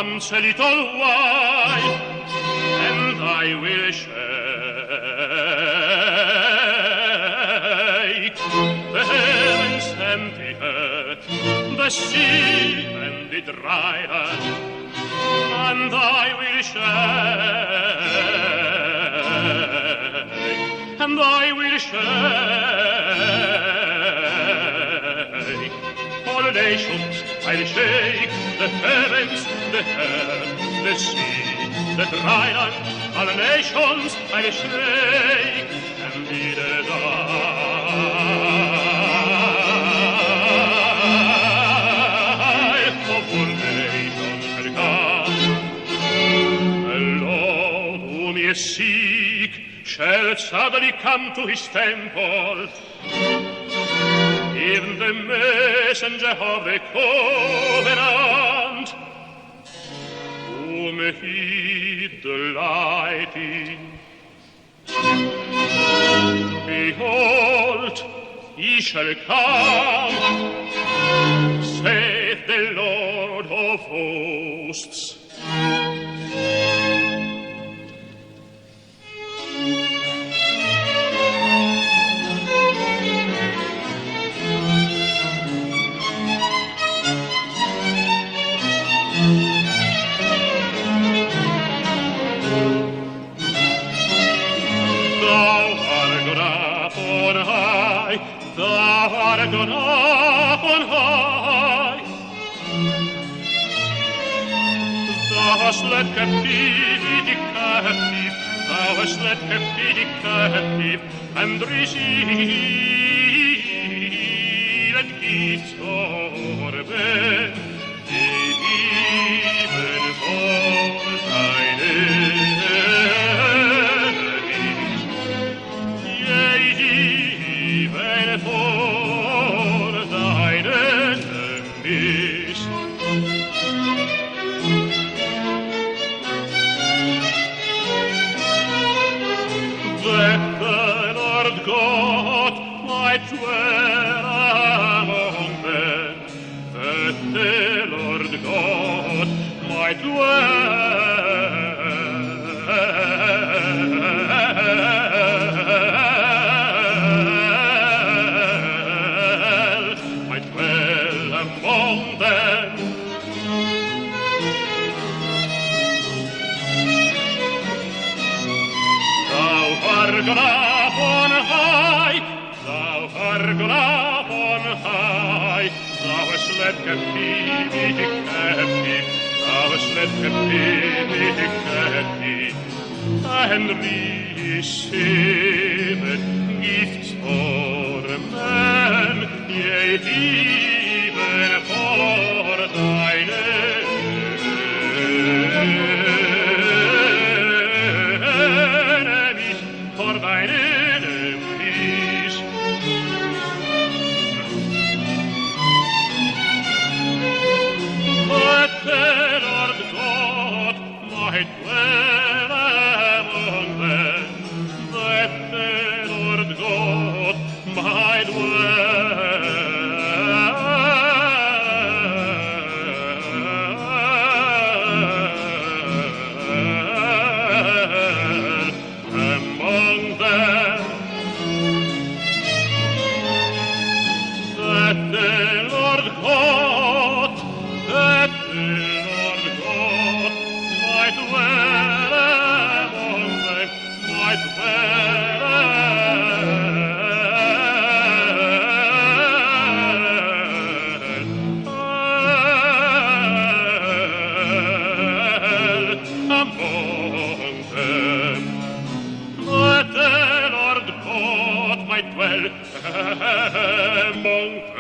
comes a little while, and I will shake the heavens and the earth, the sea and the dry land, and I will shake, and I will shake all nations. I'll shake the heavens, the earth, the sea, the dry land, all nations I'll shake, and the life of all nations shall come. The Lord whom ye seek shall suddenly come to his temple. Even the messenger of the covenant, whom he delighted. Behold, he shall come, saith the Lord of hosts. Thou art gone up on high. Thou hast led captivity captive, thou hast led captivity captive, and received gifts for men, even for thine enemies, yea, even for thine enemies. That the Lord God might dwell among them, that the Lord God might dwell among them. Thou art gone up on high, thou art gone up on high, thou hast led captivity captive, thou hast led captivity captive, and received gifts for men, yea, even for thine enemies, for thine enemies. But the Lord God might dwell among them, that the Lord God might among them, that the Lord God might dwell among them, might dwell among them, that the Lord God might dwell among them.